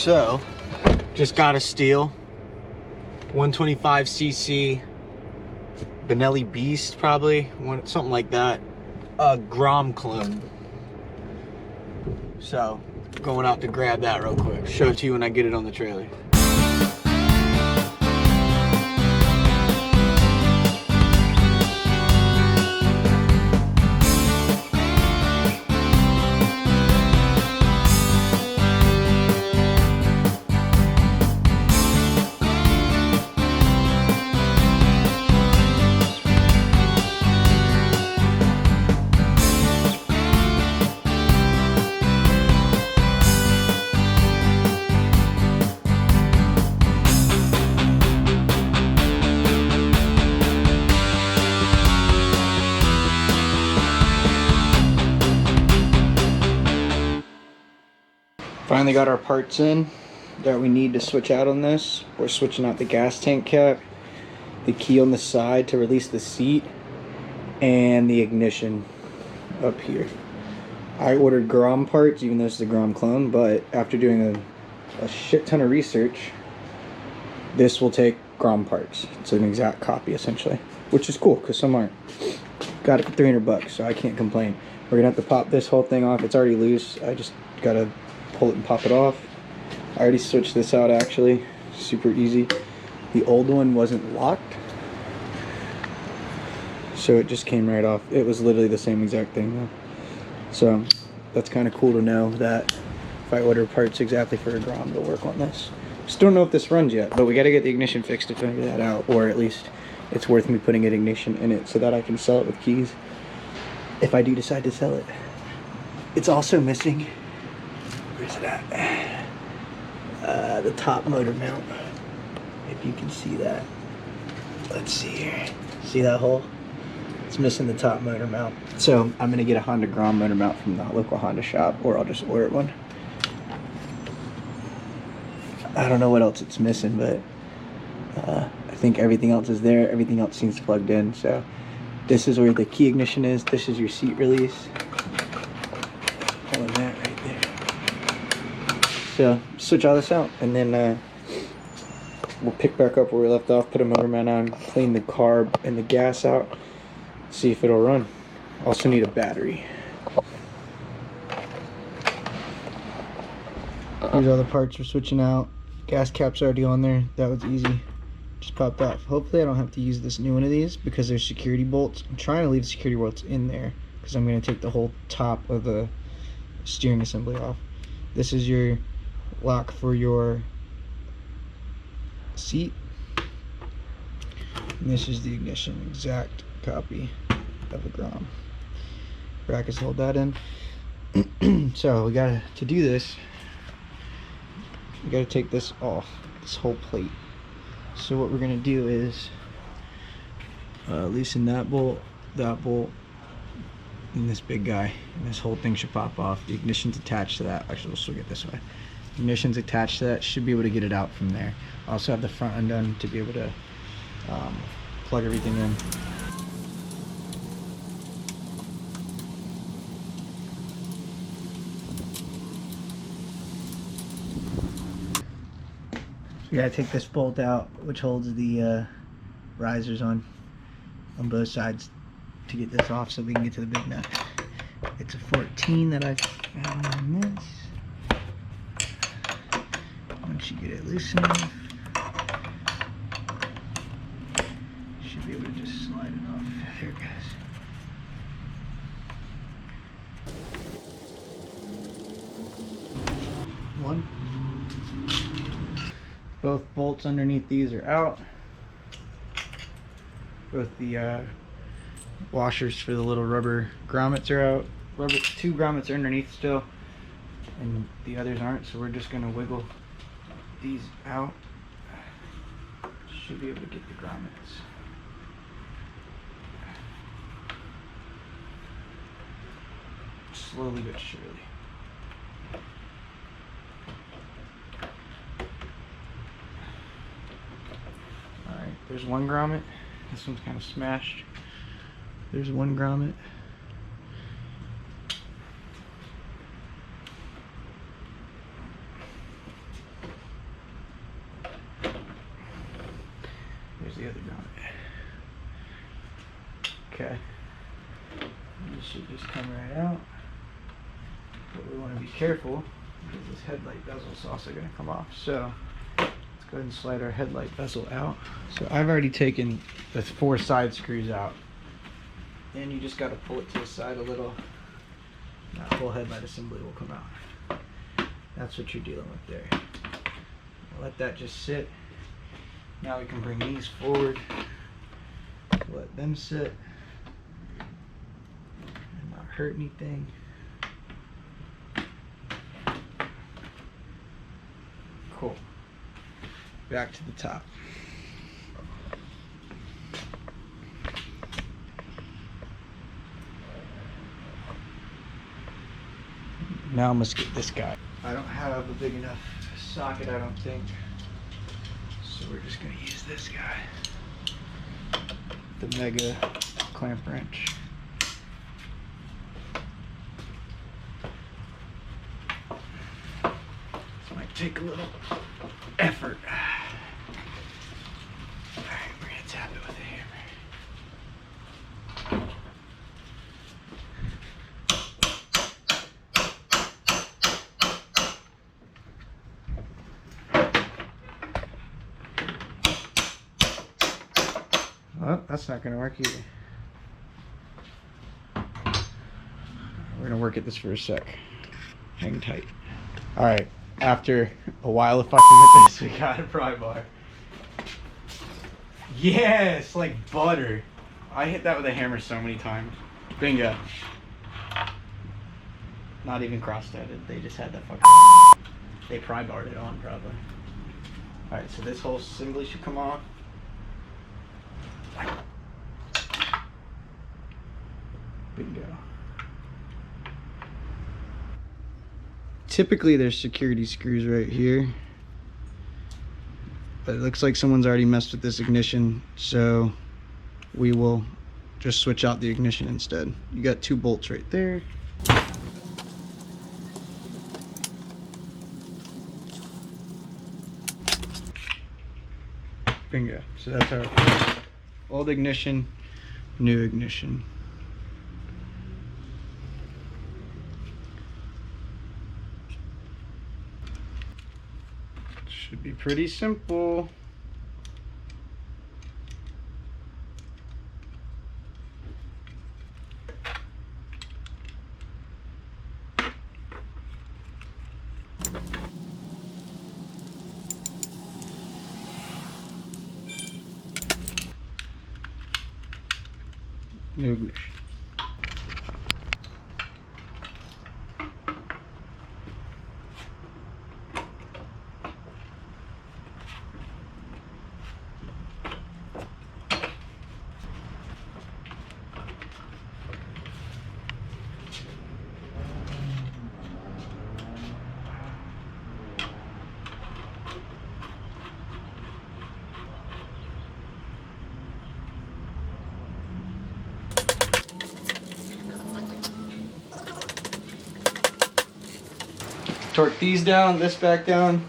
So, just got a steel 125cc Benelli Beast, probably something like that. A Grom Clone. So, going out to grab that real quick. Show it to you when I get it on the trailer. Finally got our parts in that we need to switch out on this. We're switching out the gas tank cap, the key on the side to release the seat, and the ignition up here. I ordered Grom parts, even though it's the Grom Clone, but after doing a shit ton of research, this will take Grom parts. It's an exact copy, essentially, which is cool, because some aren't. Got it for 300 bucks, so I can't complain. We're gonna have to pop this whole thing off. It's already loose. I just gotta pull it and pop it off. I already switched this out, actually. Super easy. The old one wasn't locked, so it just came right off. It was literally the same exact thing though. So that's kind of cool to know that if I order parts exactly for a Grom, they'll work on this. Just don't know if this runs yet, but we got to get the ignition fixed to figure that out, or at least it's worth me putting an ignition in it so that I can sell it with keys if I do decide to sell it. It's also missing, where's it at? The top motor mount, if you can see that. Let's see here. See that hole? It's missing the top motor mount. So I'm gonna get a Honda Grom motor mount from the local Honda shop, or I'll just order one. I don't know what else it's missing, but I think everything else is there. Everything else seems plugged in. So this is where the key ignition is. This is your seat release. Pulling that right there. So switch all this out, and then we'll pick back up where we left off, put a motor mount on, clean the carb and the gas out, see if it'll run. Also need a battery. Here's all the parts we're switching out. Gas cap's already on there. That was easy. Just popped off. Hopefully I don't have to use this new one of these because there's security bolts. I'm trying to leave the security bolts in there because I'm going to take the whole top of the steering assembly off. This is your lock for your seat. And this is the ignition. Exact copy of a Grom. Brackets hold that in. So we got to do this. We got to take this off, this whole plate. So what we're gonna do is loosen that bolt, and this big guy, and this whole thing should pop off. The ignition's attached to that. Actually, we'll swing it this way. Ignition's attached to that. Should be able to get it out from there. I also have the front undone to be able to plug everything in. We gotta take this bolt out, which holds the risers on both sides, to get this off so we can get to the big nut. It's a 14 that I found on this. Once you get it loose enough, you should be able to just slide it off. There it goes. One. Both bolts underneath these are out. Both the washers for the little rubber grommets are out. Two grommets are underneath still, and the others aren't, so we're just gonna wiggle these out. Should be able to get the grommets. Slowly but surely. There's one grommet. This one's kind of smashed. There's one grommet. Where's the other grommet? Okay. This should just come right out. But we want to be careful because this headlight bezel is also going to come off. So let's go ahead and slide our headlight bezel out. So I've already taken the 4 side screws out. And you just got to pull it to the side a little. That whole headlight assembly will come out. That's what you're dealing with there. Let that just sit. Now we can bring these forward. Let them sit. And not hurt anything. Cool. Back to the top. Now I must get this guy. I don't have a big enough socket, I don't think. So we're just gonna use this guy. The Mega clamp wrench. This might take a little effort. Alright, we're gonna tap it with a hammer. Oh, that's not going to work either. We're going to work at this for a sec. Hang tight. Alright, after a while of fucking with this, we got a pry bar. Yes, like butter. I hit that with a hammer so many times. Bingo. Not even cross-threaded. They just had that fucking... They pry barred it on, probably. Alright, so this whole assembly should come off. Bingo. Typically there's security screws right here, but it looks like someone's already messed with this ignition, so we will just switch out the ignition instead. You got 2 bolts right there. Bingo. So that's our old ignition, new ignition. Should be pretty simple. New ignition. Torque these down, this back down.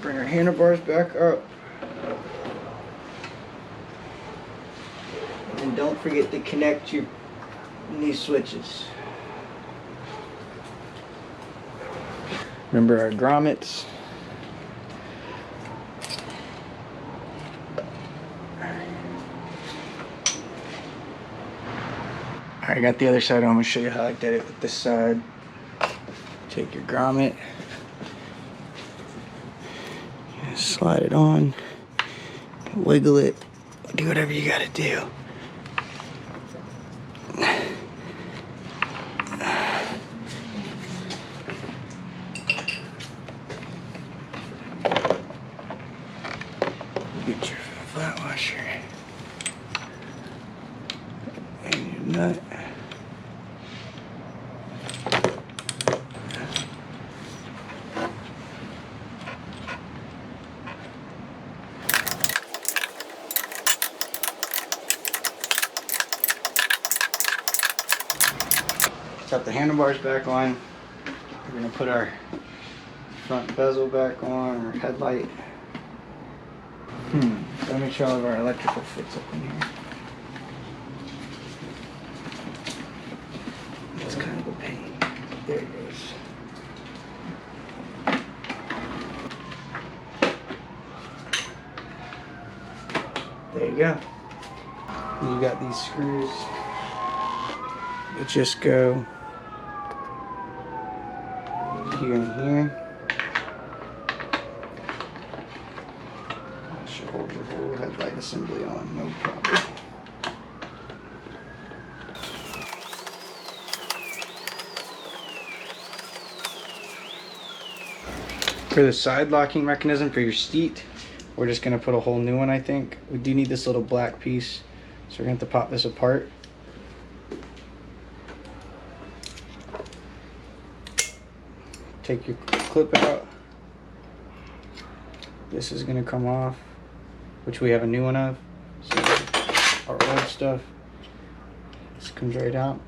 Bring our handlebars back up. And don't forget to connect your these switches. Remember our grommets. Alright, I got the other side. I'm going to show you how I did it with this side. Take your grommet, slide it on, wiggle it, do whatever you gotta do. Get your flat washer and your nut. Got the handlebars back on. We're gonna put our front bezel back on, our headlight. Gotta make sure all of our electrical fits up in here. That's kind of a pain. There it goes. There you go. You got these screws that just go here and here. That should hold your whole headlight assembly on, no problem. For the side locking mechanism for your seat, we're just gonna put a whole new one, I think. We do need this little black piece, so we're gonna have to pop this apart. Take your clip out. This is gonna come off, which we have a new one of. So our old stuff, this comes right out.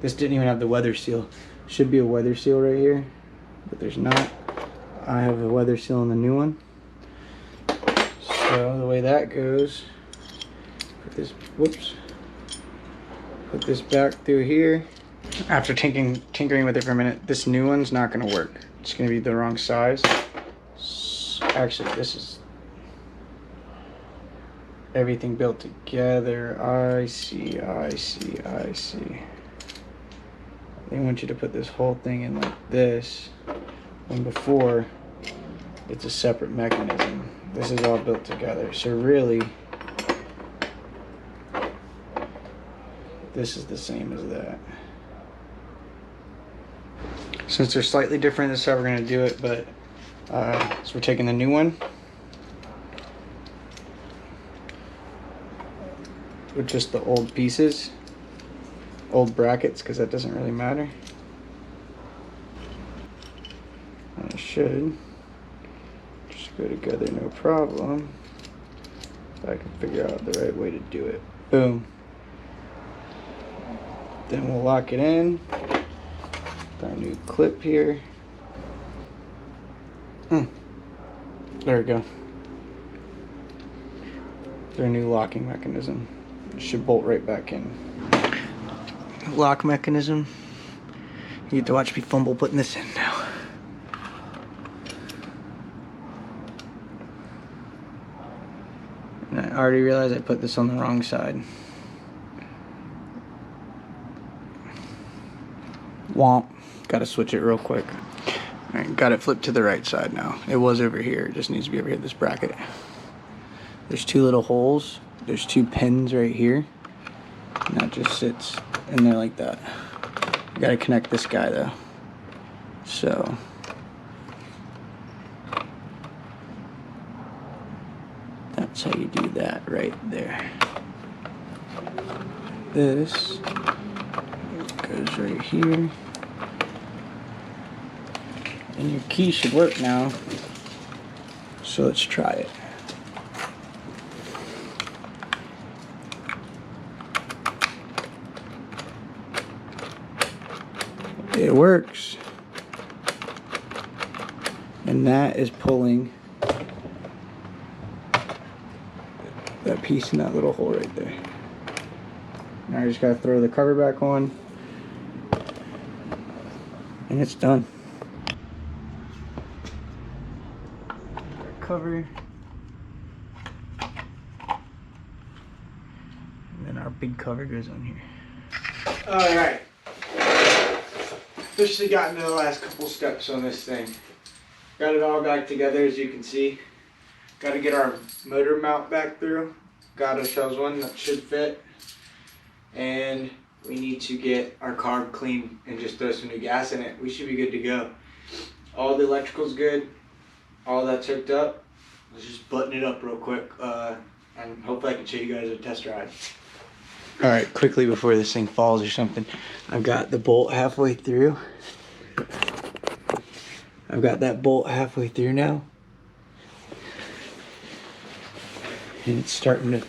This didn't even have the weather seal. Should be a weather seal right here, but there's not. I have a weather seal on the new one. So the way that goes, put this, put this back through here. After tinkering with it for a minute, this new one's not gonna work. It's gonna be the wrong size. Actually, this is everything built together. I see. They want you to put this whole thing in like this, when before it's a separate mechanism. This is all built together. So really, this is the same as that. Since they're slightly different, this is how we're gonna do it, but so we're taking the new one with just the old pieces, old brackets, because that doesn't really matter. And it should just go together, no problem. If I can figure out the right way to do it. Boom. Then we'll lock it in. Our new clip here. There we go. Their new locking mechanism. It should bolt right back in. Lock mechanism. You get to watch me fumble putting this in now. And I already realized I put this on the wrong side. Womp. Gotta switch it real quick. Alright, got it flipped to the right side now. It was over here, it just needs to be over here, this bracket. There's two little holes. There's two pins right here. And that just sits in there like that. You gotta connect this guy though. So. That's how you do that right there. This goes right here. And your key should work now. So let's try it. It works. And that is pulling that piece in that little hole right there. Now I just gotta throw the cover back on. And it's done. Cover. And then our big cover goes on here. Alright. Officially gotten to the last couple steps on this thing. Got it all back together, as you can see. Got to get our motor mount back through. Got ourselves one that should fit. And we need to get our carb clean and just throw some new gas in it. We should be good to go. All the electrical's good. All that's hooked up. Let's just button it up real quick. And hopefully I can show you guys a test ride. Alright, quickly before this thing falls or something, I've got the bolt halfway through. I've got that bolt halfway through now. And it's starting to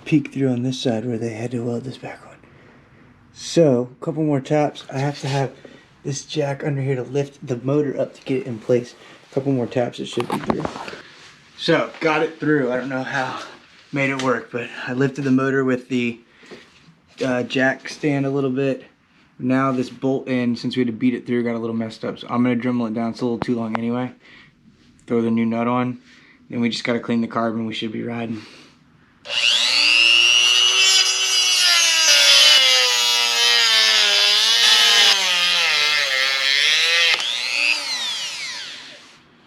peek through on this side where they had to weld this back on. So, a couple more taps. I have to have this jack under here to lift the motor up to get it in place. A couple more taps, it should be through. So, got it through. I don't know how made it work, but I lifted the motor with the jack stand a little bit. Now this bolt end, since we had to beat it through, got a little messed up. So I'm gonna Dremel it down. It's a little too long anyway. Throw the new nut on. Then we just gotta clean the carb and we should be riding.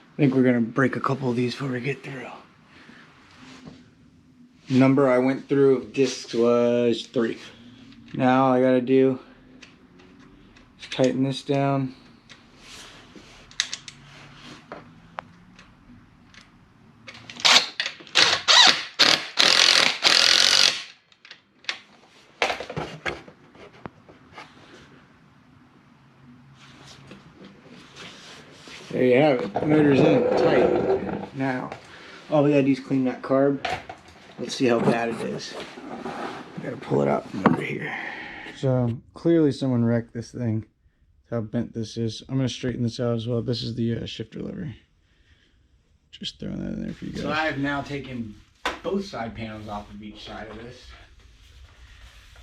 I think we're gonna break a couple of these before we get through. Number I went through of discs was 3. Now all I gotta do is tighten this down. There you have it. The motor's in tight. Now, all we gotta do is clean that carb. Let's see how bad it is. I gotta pull it out from over here. So clearly someone wrecked this thing. That's how bent this is. I'm gonna straighten this out as well. This is the shifter lever. Just throwing that in there for you guys. So I have now taken both side panels off of each side of this.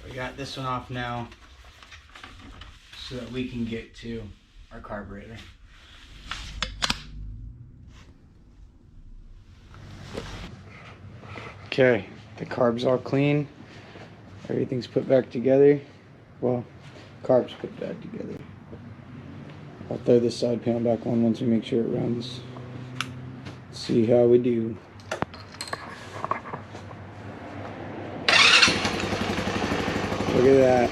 We got this one off now so that we can get to our carburetor. Okay, the carb's all clean. Everything's put back together. Well, carb's put back together. I'll throw this side panel back on once we make sure it runs. Let's see how we do. Look at that.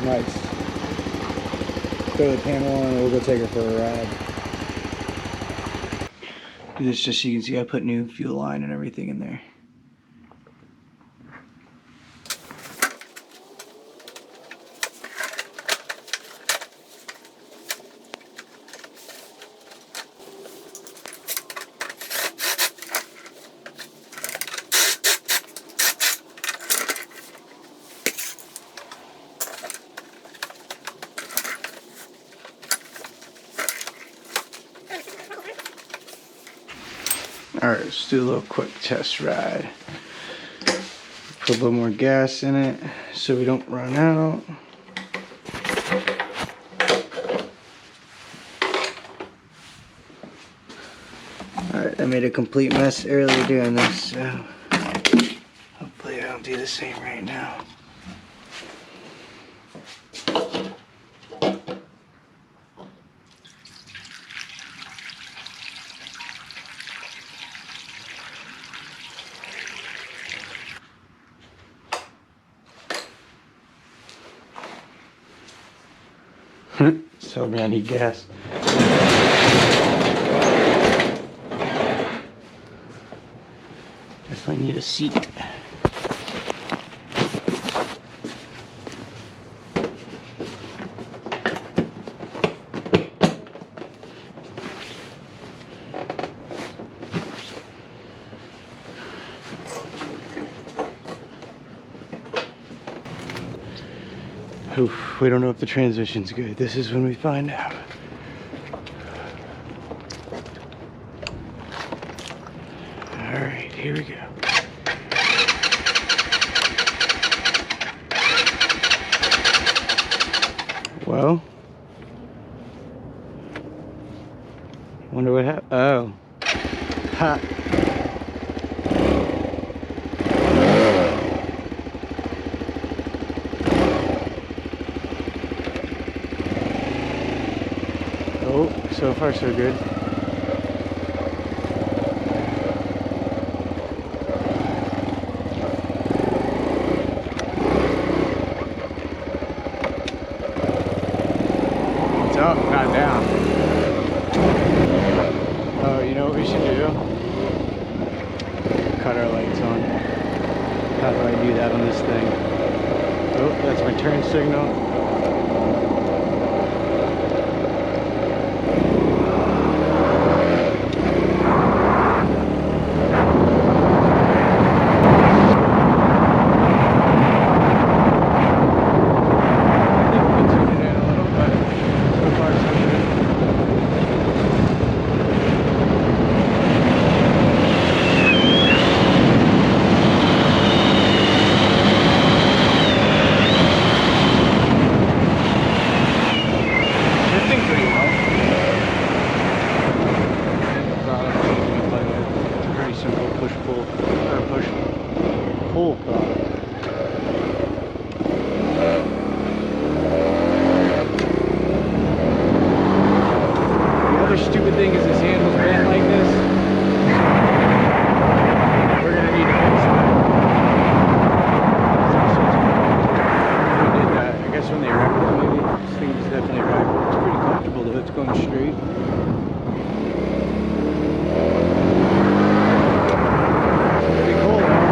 Nice. Throw the panel on and we'll go take her for a ride. Do this just so you can see I put new fuel line and everything in there. Alright, let's do a little quick test ride. Put a little more gas in it so we don't run out. Alright, I made a complete mess earlier doing this, so hopefully I don't do the same right now. So I need gas. Definitely need a seat. Oof, we don't know if the transmission's good. This is when we find out. Alright, here we go. Well, wonder what happened. Oh. Ha. So far so good. It's up, not down. Oh, you know what we should do? Cut our lights on. How do I do that on this thing? Oh, that's my turn signal. thing is this handle's bent like this. We're gonna need to fix that. We did that. I guess when they wrecked it, maybe. This thing is definitely right. It's pretty comfortable though. It's going straight. Pretty cool though.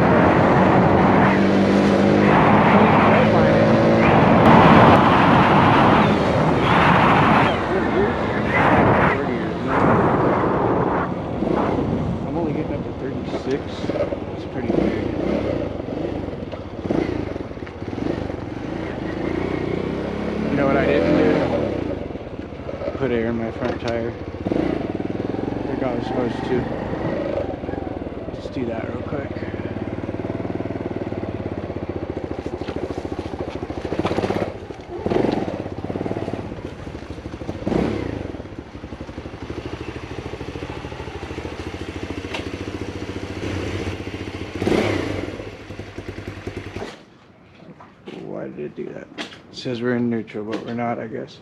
I'm only getting up to 36. It's pretty big. You know what I didn't do? Put air in my front tire. Like I was supposed to. Just do that real quick. Why did it do that? It says we're in neutral, but we're not, I guess.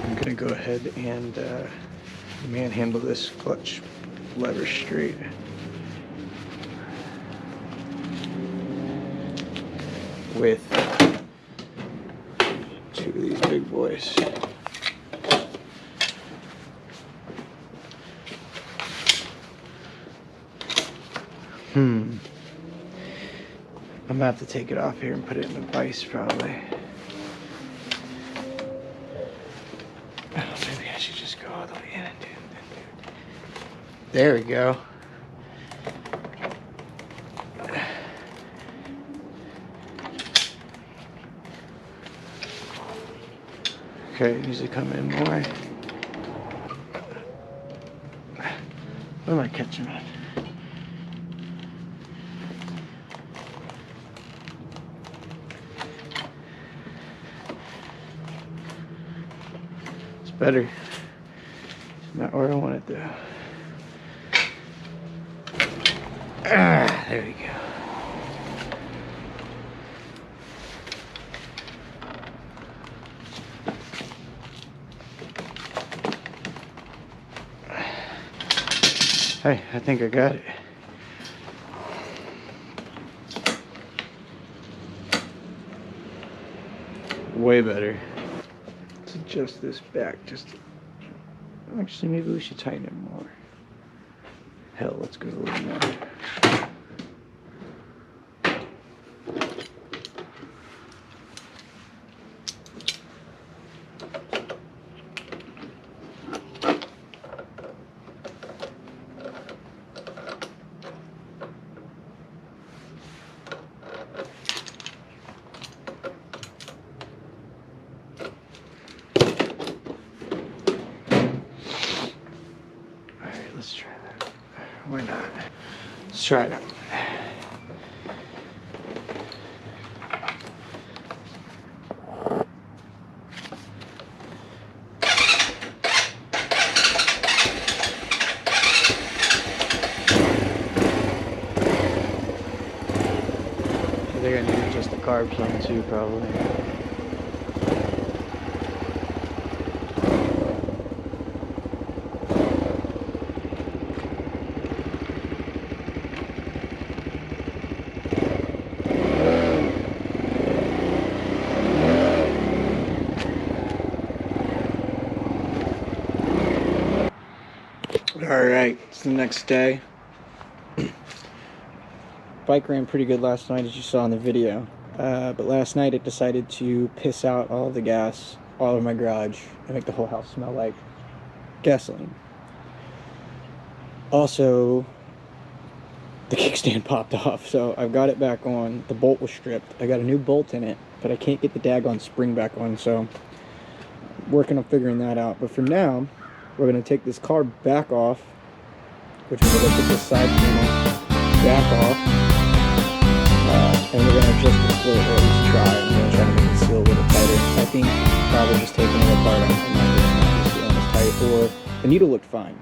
I'm gonna go ahead and manhandle this clutch lever straight. With two of these big boys. I'm gonna have to take it off here and put it in the vise probably. Oh, maybe I should just go all the way in and do it. There we go. Okay, it needs to come in more. What am I catching on? It's better. It's not where I want it though. Ah, there we go. Hey, I think I got it. Way better. Let's adjust this back just. Actually, maybe we should tighten it more. Hell, let's go a little more. Let's try that. Why not? Let's try it out. I think I need to adjust the carb some too, probably. Alright, it's the next day. Bike ran pretty good last night, as you saw in the video. But last night it decided to piss out all of the gas all over my garage and make the whole house smell like gasoline. Also, the kickstand popped off, so I've got it back on. The bolt was stripped. I got a new bolt in it, but I can't get the daggone spring back on, so I'm working on figuring that out. But for now, we're going to take this car back off, which we're going to put this side panel back off, and we're going to adjust the float, or at least try. I'm going to try to make it seal a little tighter. I think probably just taking it apart, I'm not going to seal it as tight, or the needle looked fine.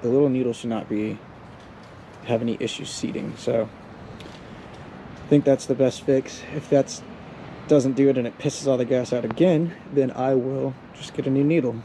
The little needle should not be have any issues seating. So I think that's the best fix. If that doesn't do it and it pisses all the gas out again, then I will just get a new needle.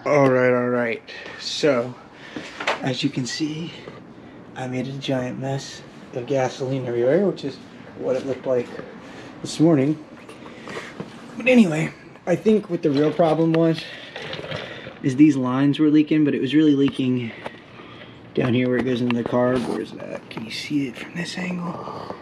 All right. So, as you can see, I made a giant mess of gasoline everywhere, which is what it looked like this morning. But anyway, I think what the real problem was is these lines were leaking, but it was really leaking down here where it goes into the carb. Where's that? Can you see it from this angle?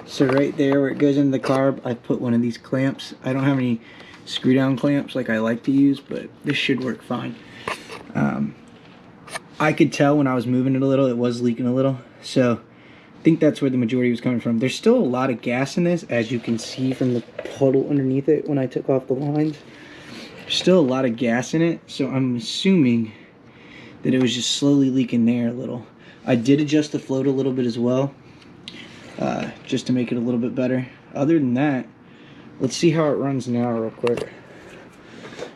So right there where it goes into the carb, I put one of these clamps. I don't have any screw down clamps like I like to use, but this should work fine. I could tell when I was moving it a little, it was leaking a little. So I think that's where the majority was coming from. There's still a lot of gas in this, as you can see from the puddle underneath it when I took off the lines. There's still a lot of gas in it, so I'm assuming that it was just slowly leaking there a little. I did adjust the float a little bit as well, just to make it a little bit better. Other than that, let's see how it runs now real quick.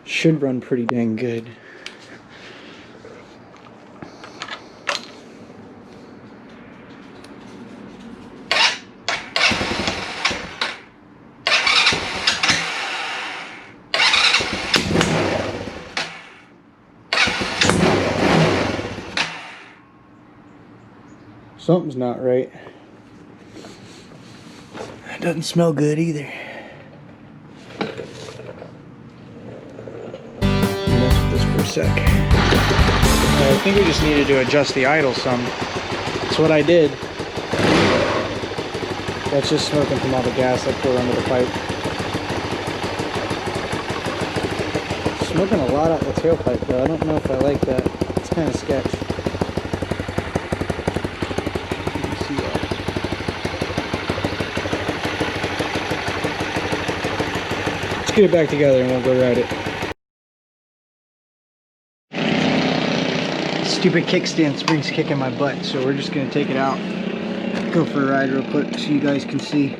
Should run pretty dang good. Something's not right. It doesn't smell good either. Mess with this for a sec. I think we just needed to adjust the idle some. That's what I did. That's just smoking from all the gas I poured under the pipe. Smoking a lot out the tailpipe though. I don't know if I like that. It's kind of sketch. Let's get it back together and we'll go ride it. Stupid kickstand spring's kicking my butt, so we're just gonna take it out, go for a ride real quick so you guys can see.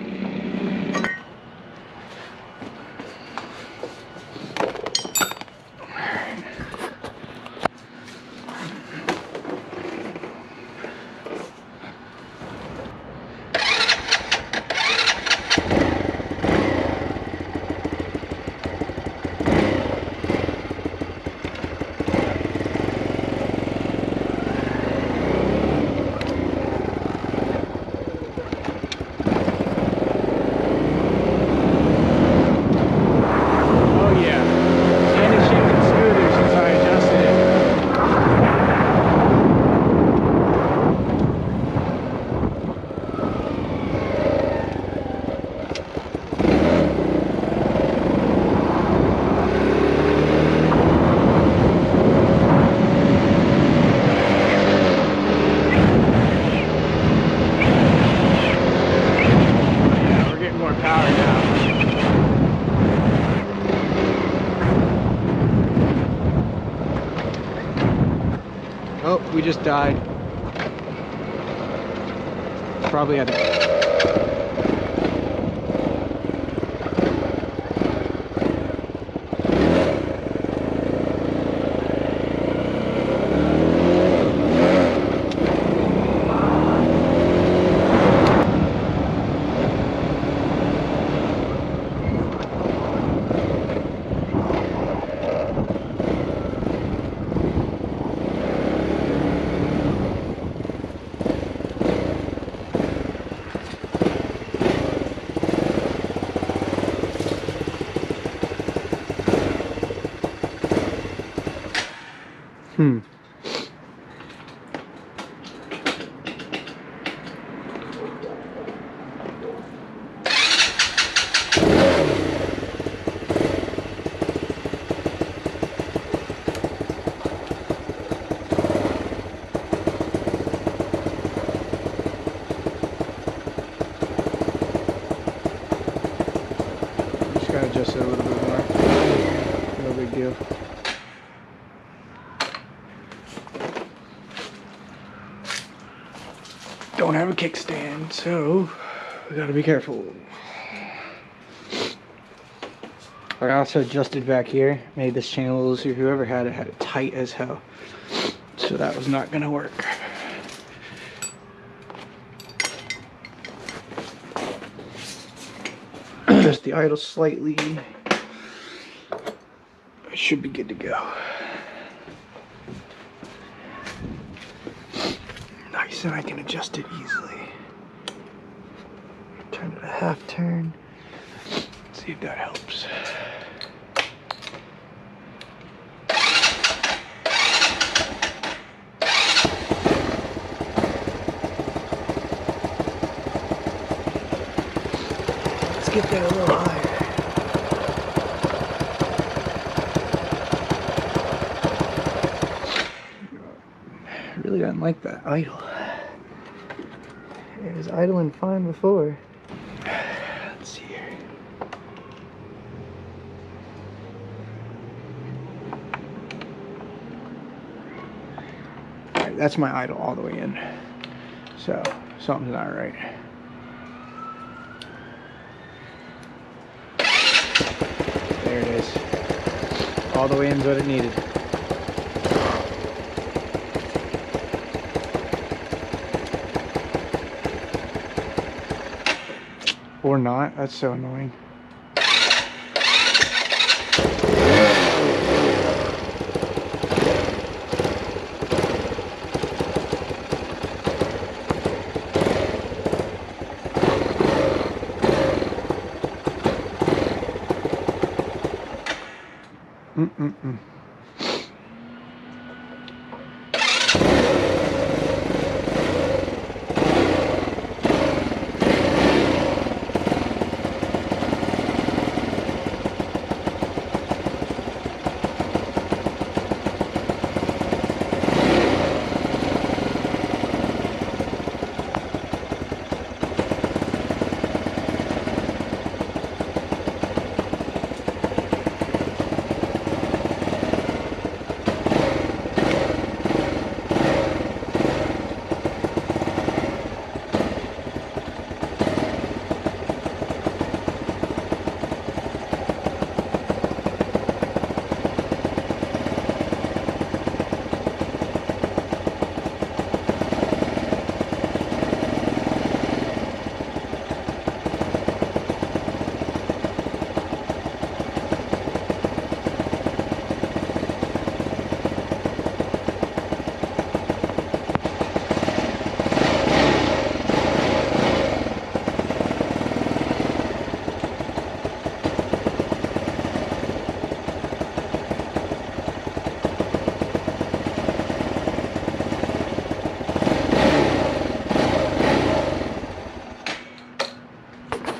Oh, we just died. Probably had to... Just a little bit more. No big deal. don't have a kickstand, so we gotta be careful. I also adjusted back here, made this chain a little looser. Whoever had it tight as hell, so that was not gonna work. Adjust the idle slightly. I should be good to go. Nice, and I can adjust it easily. Turn it a half turn. Let's see if that helps. Let's get that a little higher. Really didn't like that idle. It was idling fine before. Let's see here. Alright, that's my idle all the way in. So something's not right. There it is. All the way in is what it needed. Or not, that's so annoying.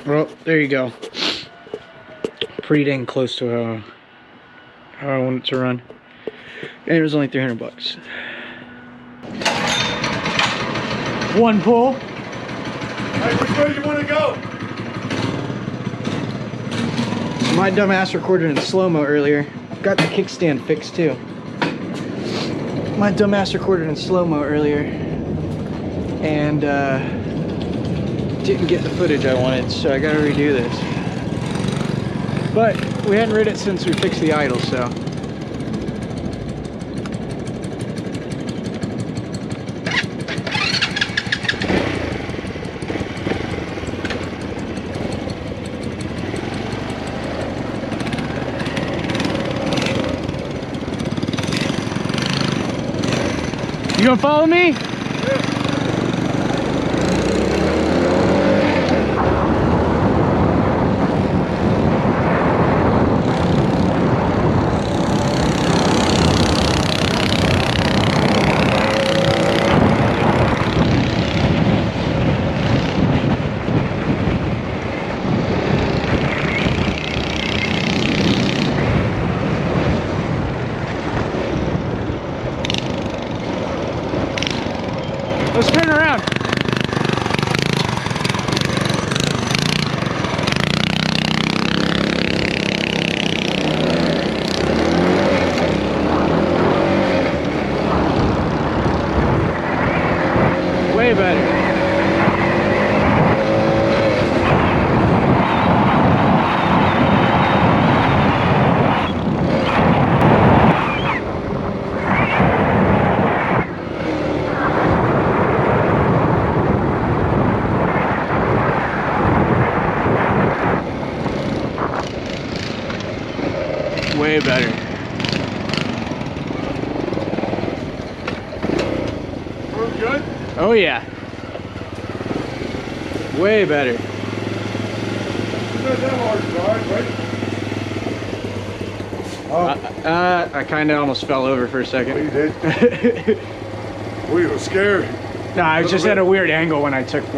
Well, there you go. Pretty dang close to how I want it to run. And it was only 300 bucks. One pull. Hey, which way do you want to go? My dumbass recorded in slow-mo earlier. Got the kickstand fixed too. My dumbass recorded in slow-mo earlier. And didn't get the footage I wanted, so I gotta redo this. But we hadn't rid it since we fixed the idle, so. You gonna follow me? Let's turn around. Way better. Way better. We're good? Oh yeah. Way better. It's not that hard to drive, right? Oh, I kind of almost fell over for a you second. did? We were scared. No, I was just at a weird angle when I started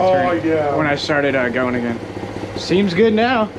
Oh, turning. yeah. When I started going again. Seems good now.